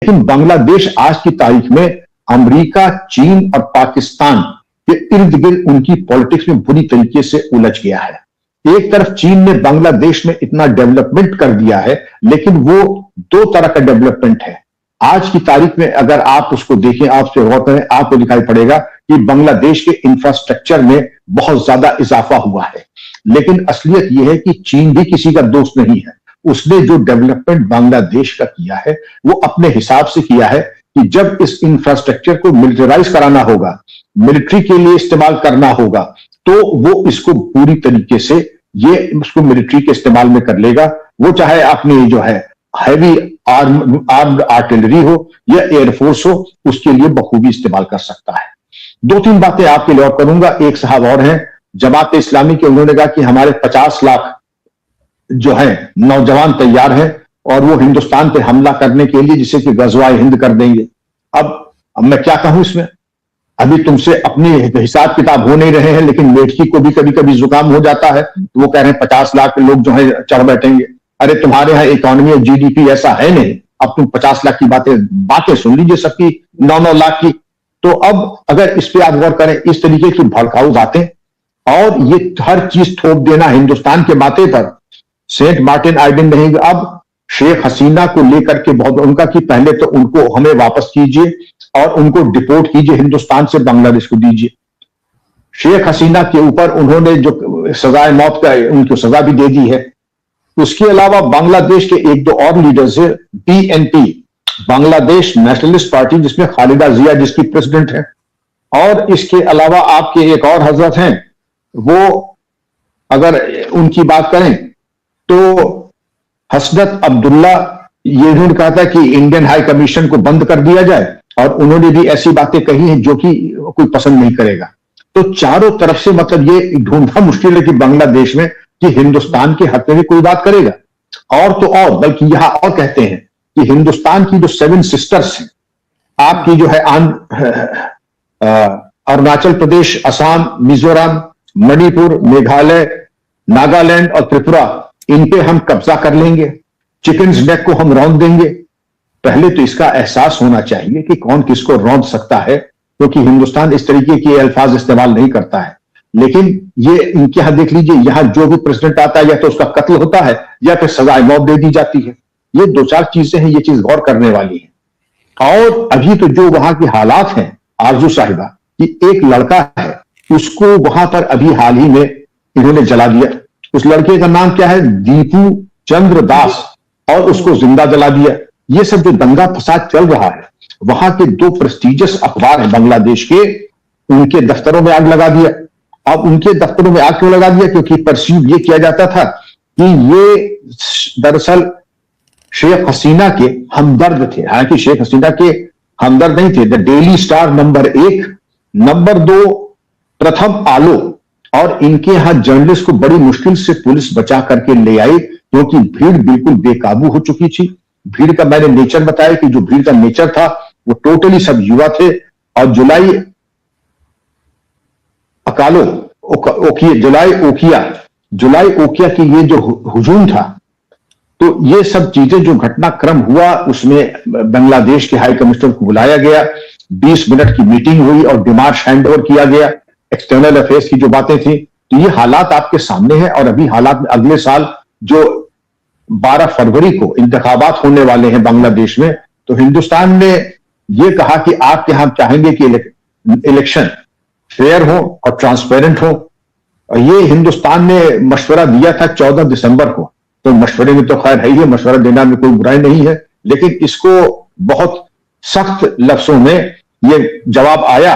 लेकिन बांग्लादेश आज की तारीख में अमेरिका, चीन और पाकिस्तान के इर्द गिर्द उनकी पॉलिटिक्स में बुरी तरीके से उलझ गया है। एक तरफ चीन ने बांग्लादेश में इतना डेवलपमेंट कर दिया है, लेकिन वो दो तरह का डेवलपमेंट है। आज की तारीख में अगर आप उसको देखें, आपसे गौर करें, आपको दिखाई पड़ेगा कि बांग्लादेश के इंफ्रास्ट्रक्चर में बहुत ज्यादा इजाफा हुआ है। लेकिन असलियत यह है कि चीन भी किसी का दोस्त नहीं है। उसने जो डेवलपमेंट बांग्लादेश का किया है वो अपने हिसाब से किया है कि जब इस इंफ्रास्ट्रक्चर को मिलिटराइज कराना होगा, मिलिट्री के लिए इस्तेमाल करना होगा, तो वो इसको पूरी तरीके से ये उसको मिलिट्री के इस्तेमाल में कर लेगा। वो चाहे अपनी जो है हैवी आर्म्ड आर्टिलरी हो या एयरफोर्स हो, उसके लिए बखूबी इस्तेमाल कर सकता है। दो तीन बातें आपके लिए और करूंगा। एक साहब और हैं जमात इस्लामी के, उन्होंने कहा कि हमारे 50 लाख जो है नौजवान तैयार हैं और वो हिंदुस्तान पे हमला करने के लिए, जिसे कि गजवा हिंद कर देंगे। अब मैं क्या कहूं इसमें, अभी तुमसे अपनी हिसाब किताब हो नहीं रहे हैं, लेकिन मेढकी को भी कभी कभी जुकाम हो जाता है, तो वो कह रहे हैं 50 लाख के लोग जो है चढ़ बैठेंगे। अरे तुम्हारे यहाँ इकोनॉमी और जीडीपी ऐसा है नहीं, अब तुम 50 लाख की बातें सुन लीजिए सबकी 9-9 लाख की। तो अब अगर इस पे आप गौर करें, इस तरीके की भड़काऊ बातें और ये हर चीज थोप देना हिंदुस्तान के बातें पर, सेंट मार्टिन आइलैंड नहीं, अब शेख हसीना को लेकर के बहुत उनका कि पहले तो उनको हमें वापस कीजिए और उनको डिपोर्ट कीजिए, हिंदुस्तान से बांग्लादेश को दीजिए। शेख हसीना के ऊपर उन्होंने जो सजाए मौत का उनको सजा भी दे दी है। उसके अलावा बांग्लादेश के एक दो और लीडर्स है, बीएनपी बांग्लादेश नेशनलिस्ट पार्टी, जिसमें खालिदा जिया जिसकी प्रेसिडेंट है, और इसके अलावा आपके एक और हजरत हैं, वो अगर उनकी बात करें तो हसरत अब्दुल्ला, ये उन्होंने कहा था कि इंडियन हाई कमीशन को बंद कर दिया जाए, और उन्होंने भी ऐसी बातें कही हैं जो कि कोई पसंद नहीं करेगा। तो चारों तरफ से मतलब ये ढूंढना मुश्किल है कि बांग्लादेश में कि हिंदुस्तान के हक में भी कोई बात करेगा। और तो और बल्कि यहां और कहते हैं कि हिंदुस्तान की जो 7 सिस्टर्स हैं, आपकी जो है अरुणाचल प्रदेश, असम, मिजोरम, मणिपुर, मेघालय, नागालैंड और त्रिपुरा, इन पे हम कब्जा कर लेंगे, चिकन्स नेक को हम रौंद देंगे। पहले तो इसका एहसास होना चाहिए कि कौन किसको रौंद सकता है, क्योंकि हिंदुस्तान इस तरीके के अल्फाज इस्तेमाल नहीं करता है। लेकिन ये इनके यहां देख लीजिए, यहां जो भी प्रेसिडेंट आता है या तो उसका कत्ल होता है या फिर सजाए मौत दे दी जाती है। ये 2-4 चीजें हैं, ये चीज गौर करने वाली है। और अभी तो जो वहां के हालात हैं आरजू साहिबा, कि एक लड़का है उसको वहां पर अभी हाल ही में इन्होंने जला दिया। उस लड़के का नाम क्या है, दीपू चंद्र दास, और उसको जिंदा जला दिया। ये सब जो दंगा फसाद चल रहा है, वहां के 2 प्रेस्टिजियस अखबार हैं बांग्लादेश के, उनके दफ्तरों में आग लगा दिया। अब उनके दफ्तरों में आग क्यों लगा दिया, क्योंकि परसीव ये किया जाता था कि ये दरअसल शेख हसीना के हमदर्द थे। हालांकि शेख हसीना के हमदर्द नहीं थे। The daily star number 1, number 2 प्रथम आलो, और इनके यहां जर्नलिस्ट को बड़ी मुश्किल से पुलिस बचा करके ले आई, क्योंकि भीड़ बिल्कुल बेकाबू हो चुकी थी। भीड़ का मैंने नेचर बताया कि जो भीड़ का नेचर था वो टोटली सब युवा थे। और जुलाई ओकिया की ये जो हुजूम था, तो ये सब चीजें जो घटनाक्रम हुआ, उसमें बांग्लादेश के हाई कमिश्नर को बुलाया गया, 20 मिनट की मीटिंग हुई और डिमार्श हैंड ओवर किया गया। एक्सटर्नल अफेयर्स की जो बातें थी, तो ये हालात आपके सामने हैं। और अभी हालात में अगले साल जो 12 फरवरी को इंतखाबात होने वाले हैं बांग्लादेश में, तो हिंदुस्तान ने ये कहा कि आप यहां चाहेंगे कि इलेक्शन फेयर हो और ट्रांसपेरेंट हो। और ये हिंदुस्तान ने मशवरा दिया था 14 दिसंबर को। तो मशवरे में तो खैर है ही है, मशवरा देना में कोई बुराई नहीं है, लेकिन इसको बहुत सख्त लफ्जों में ये जवाब आया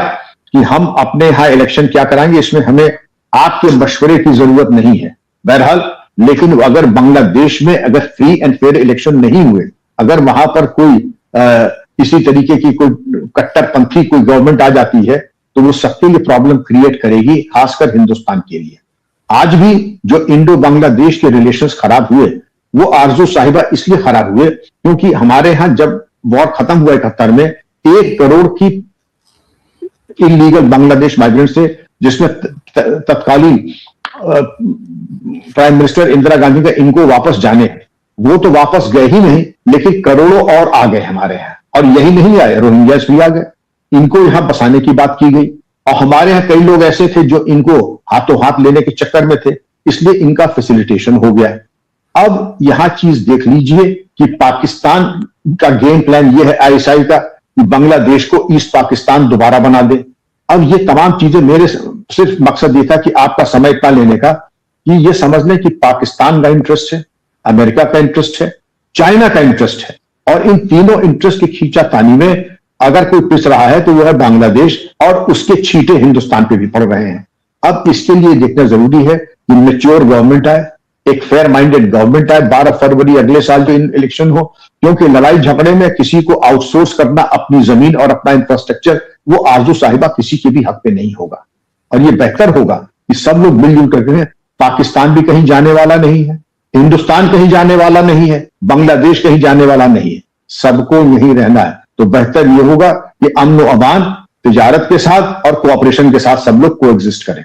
कि हम अपने यहां इलेक्शन क्या कराएंगे, इसमें हमें आपके मशवरे की जरूरत नहीं है। बहरहाल, लेकिन अगर बांग्लादेश में अगर फ्री एंड फेयर इलेक्शन नहीं हुए, अगर वहां पर कोई इसी तरीके की कोई कट्टरपंथी कोई गवर्नमेंट आ जाती है, तो वो सबके लिए प्रॉब्लम क्रिएट करेगी, खासकर हिंदुस्तान के लिए। आज भी जो इंडो बांग्लादेश के रिलेशंस खराब हुए, वो आरजू साहिबा इसलिए खराब हुए क्योंकि हमारे यहां जब वॉर खत्म हुआ 71 में, 1 करोड़ की इलीगल बांग्लादेश माइग्रेंट्स थे, जिसमें तत्कालीन प्राइम मिनिस्टर इंदिरा गांधी का इनको वापस जाने, वो तो वापस गए ही नहीं, लेकिन करोड़ों और आ गए हमारे यहां। और यही नहीं आए, रोहिंग्यास भी आ गए, इनको यहां बसाने की बात की गई। और हमारे यहाँ कई लोग ऐसे थे जो इनको हाथों हाथ लेने के चक्कर में थे, इसलिए इनका फैसिलिटेशन हो गया है। अब यहां चीज देख लीजिए कि पाकिस्तान का गेम प्लान यह है आईएसआई का कि बांग्लादेश को ईस्ट पाकिस्तान दोबारा बना दे। अब ये तमाम चीजें मेरे सिर्फ मकसद ये था कि आपका समय इतना लेने का कि ये समझ लें कि पाकिस्तान का इंटरेस्ट है, अमेरिका का इंटरेस्ट है, चाइना का इंटरेस्ट है, और इन तीनों इंटरेस्ट की खींचातानी में अगर कोई पिस रहा है तो वो है बांग्लादेश, और उसके छींटे हिंदुस्तान पे भी पड़ रहे हैं। अब इसके लिए देखना जरूरी है कि मेच्योर गवर्नमेंट आए, एक फेयर माइंडेड गवर्नमेंट आए 12 फरवरी अगले साल जो इलेक्शन हो, क्योंकि लड़ाई झगड़े में किसी को आउटसोर्स करना अपनी जमीन और अपना इंफ्रास्ट्रक्चर, वो आरजू साहिबा किसी के भी हक पे नहीं होगा। और ये बेहतर होगा कि सब लोग मिलजुल करके रहें। पाकिस्तान भी कहीं जाने वाला नहीं है, हिंदुस्तान कहीं जाने वाला नहीं है, बांग्लादेश कहीं जाने वाला नहीं है, सबको यहीं रहना है। तो बेहतर यह होगा कि अमन अमान तिजारत के साथ और कोऑपरेशन के साथ सब लोग कोएग्जिस्ट करें।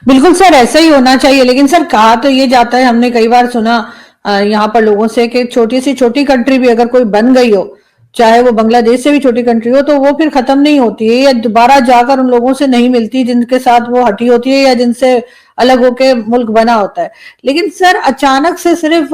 बिल्कुल सर, ऐसा ही होना चाहिए। लेकिन सर कहा तो ये जाता है, हमने कई बार सुना यहाँ पर लोगों से कि छोटी सी छोटी कंट्री भी अगर कोई बन गई हो, चाहे वो बांग्लादेश से भी छोटी कंट्री हो, तो वो फिर खत्म नहीं होती है या दोबारा जाकर उन लोगों से नहीं मिलती जिनके साथ वो हटी होती है या जिनसे अलग होके मुल्क बना होता है। लेकिन सर अचानक से सिर्फ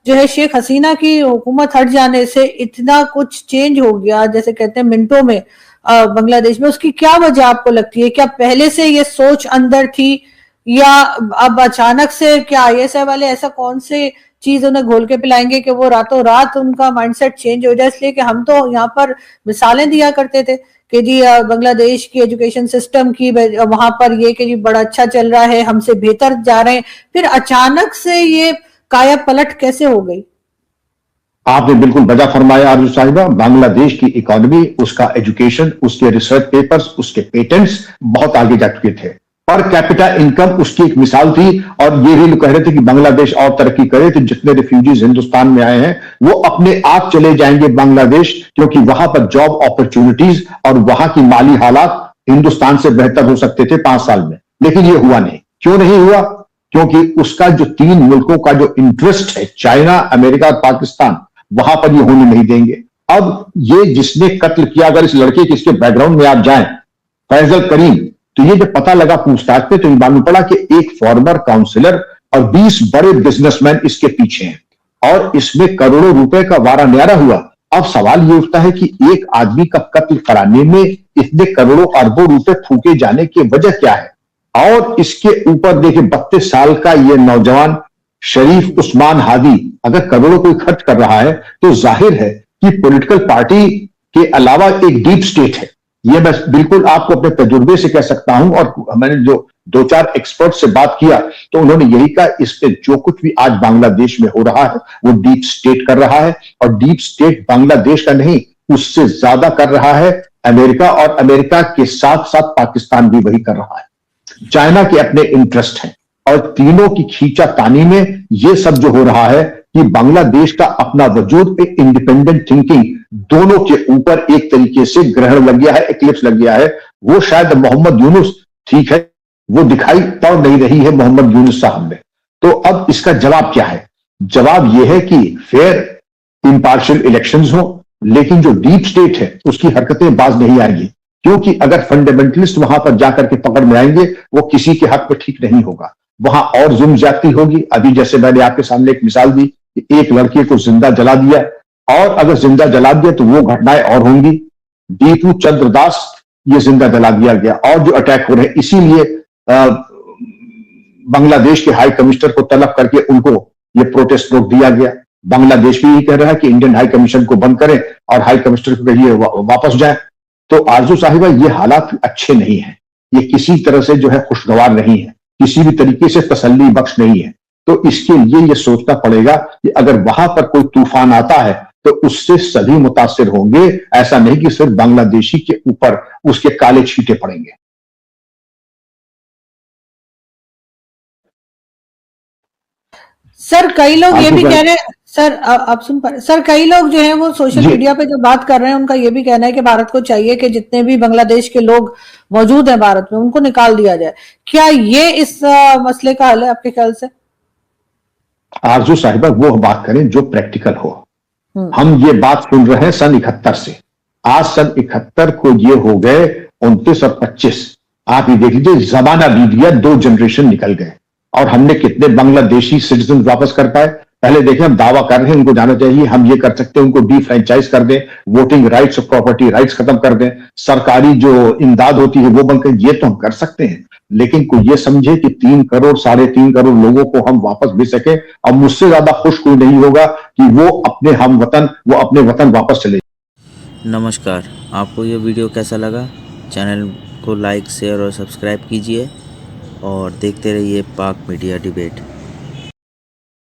जो है शेख हसीना की हुकूमत हट जाने से इतना कुछ चेंज हो गया, जैसे कहते हैं मिनटों में बांग्लादेश में। उसकी क्या वजह आपको लगती है? क्या पहले से ये सोच अंदर थी या अब अचानक से क्या आईएसआई वाले ऐसा कौन से चीज उन्हें घोल के पिलाएंगे कि वो रातों रात उनका माइंडसेट चेंज हो जाए? इसलिए कि हम तो यहाँ पर मिसालें दिया करते थे कि जी बांग्लादेश की एजुकेशन सिस्टम की वहां पर ये कि जी बड़ा अच्छा चल रहा है, हमसे बेहतर जा रहे हैं, फिर अचानक से ये काया पलट कैसे हो गई? आपने बिल्कुल वजह फरमाया आरजू साहिबा। बांग्लादेश की इकोनॉमी, उसका एजुकेशन, उसके रिसर्च पेपर्स, उसके पेटेंट्स बहुत आगे जा चुके थे। पर कैपिटा इनकम उसकी एक मिसाल थी। और ये भी लोग कह रहे थे कि बांग्लादेश और तरक्की करे तो जितने रिफ्यूजीज हिंदुस्तान में आए हैं वो अपने आप चले जाएंगे बांग्लादेश, क्योंकि वहां पर जॉब अपॉर्चुनिटीज और वहां की माली हालात हिंदुस्तान से बेहतर हो सकते थे 5 साल में। लेकिन ये हुआ नहीं। क्यों नहीं हुआ? क्योंकि उसका जो 3 मुल्कों का जो इंटरेस्ट है, चाइना, अमेरिका और पाकिस्तान, वहां पर ये होने नहीं देंगे। अब ये जिसने कत्ल किया, अगर इस लड़के के इसके बैकग्राउंड में आप जाएं, फैजल करीम, तो ये जब पता लगा पूछताछ पे तो मालूम पड़ा कि एक फॉर्मर काउंसिलर और 20 बड़े बिजनेसमैन इसके पीछे हैं और इसमें करोड़ों रुपए का वारा न्यारा हुआ। अब सवाल ये उठता है कि एक आदमी का कत्ल कराने में इतने करोड़ों अरबों रुपए फूके जाने की वजह क्या है? और इसके ऊपर देखिए 32 साल का ये नौजवान शरीफ उस्मान हादी अगर करोड़ों कोई खर्च कर रहा है तो जाहिर है कि पॉलिटिकल पार्टी के अलावा एक डीप स्टेट है। ये मैं बिल्कुल आपको अपने तजुर्बे से कह सकता हूं। और मैंने जो 2-4 एक्सपर्ट से बात किया तो उन्होंने यही कहा, इस पे जो कुछ भी आज बांग्लादेश में हो रहा है वो डीप स्टेट कर रहा है। और डीप स्टेट बांग्लादेश का नहीं, उससे ज्यादा कर रहा है अमेरिका, और अमेरिका के साथ साथ पाकिस्तान भी वही कर रहा है। चाइना के अपने इंटरेस्ट हैं और तीनों की खींचातानी में ये सब जो हो रहा है कि बांग्लादेश का अपना वजूद, एक इंडिपेंडेंट थिंकिंग, दोनों के ऊपर एक तरीके से ग्रहण लग गया है, एक्लिप्स लग गया है। वो शायद मोहम्मद यूनुस, ठीक है, वो दिखाई पड़ नहीं रही है मोहम्मद यूनुस साहब में। तो अब इसका जवाब क्या है? जवाब यह है कि फेयर इंपार्शियल इलेक्शंस हो, लेकिन जो डीप स्टेट है उसकी हरकतें बाज नहीं आएंगी, क्योंकि अगर फंडामेंटलिस्ट वहां पर जाकर के पकड़ में आएंगे वो किसी के हक में ठीक नहीं होगा। वहां और जुल्म ज्यादती होगी। अभी जैसे मैंने आपके सामने एक मिसाल दी कि एक लड़के को जिंदा जला दिया, और अगर जिंदा जला दिया तो वो घटनाएं और होंगी। दीपू चंद्र दास ये जिंदा जला दिया गया, और जो अटैक हो रहे हैं, इसीलिए बांग्लादेश के हाई कमिश्नर को तलब करके उनको ये प्रोटेस्ट रोक दिया गया। बांग्लादेश भी यही कह रहा है कि इंडियन हाई कमीशन को बंद करें और हाई कमिश्नर को कहिए वापस जाए। तो आरजू साहिबा, ये हालात अच्छे नहीं है, ये किसी तरह से जो है खुशगवार नहीं है, किसी भी तरीके से तसल्ली बख्श नहीं है। तो इसके लिए ये सोचना पड़ेगा कि अगर वहां पर कोई तूफान आता है तो उससे सभी मुतासिर होंगे। ऐसा नहीं कि सिर्फ बांग्लादेशी के ऊपर उसके काले छींटे पड़ेंगे। सर कई लोग ये भी कह रहे हैं, सर आप सुन पा रहे? सर कई लोग जो है वो सोशल मीडिया पे जो बात कर रहे हैं उनका ये भी कहना है कि भारत को चाहिए कि जितने भी बांग्लादेश के लोग मौजूद हैं भारत में उनको निकाल दिया जाए। क्या ये इस मसले का हल है आपके ख्याल से? आरजू साहिबा, वो बात करें जो प्रैक्टिकल हो। हम ये बात सुन रहे हैं सन 71 से। आज सन 71 को ये हो गए 29 और 25। आप ये देख लीजिए, जमाना बीत गया, 2 जनरेशन निकल गए और हमने कितने बांग्लादेशी सिटीजन वापस कर पाए। पहले देखें, हम दावा कर रहे हैं उनको जाना चाहिए, हम ये कर सकते हैं, उनको डिफ्रेंचाइज कर दें, वोटिंग राइट्स और प्रॉपर्टी राइट्स खत्म कर दें, सरकारी जो इमदाद होती है वो बंद कर, ये तो हम कर सकते हैं। लेकिन कोई ये समझे कि 3 करोड़ 3.5 करोड़ लोगों को हम वापस भेज सके, और मुझसे ज्यादा खुश कोई नहीं होगा कि वो अपने हम वतन, वो अपने वतन वापस चले। नमस्कार, आपको ये वीडियो कैसा लगा? चैनल को लाइक, शेयर और सब्सक्राइब कीजिए और देखते रहिए पाक मीडिया डिबेट।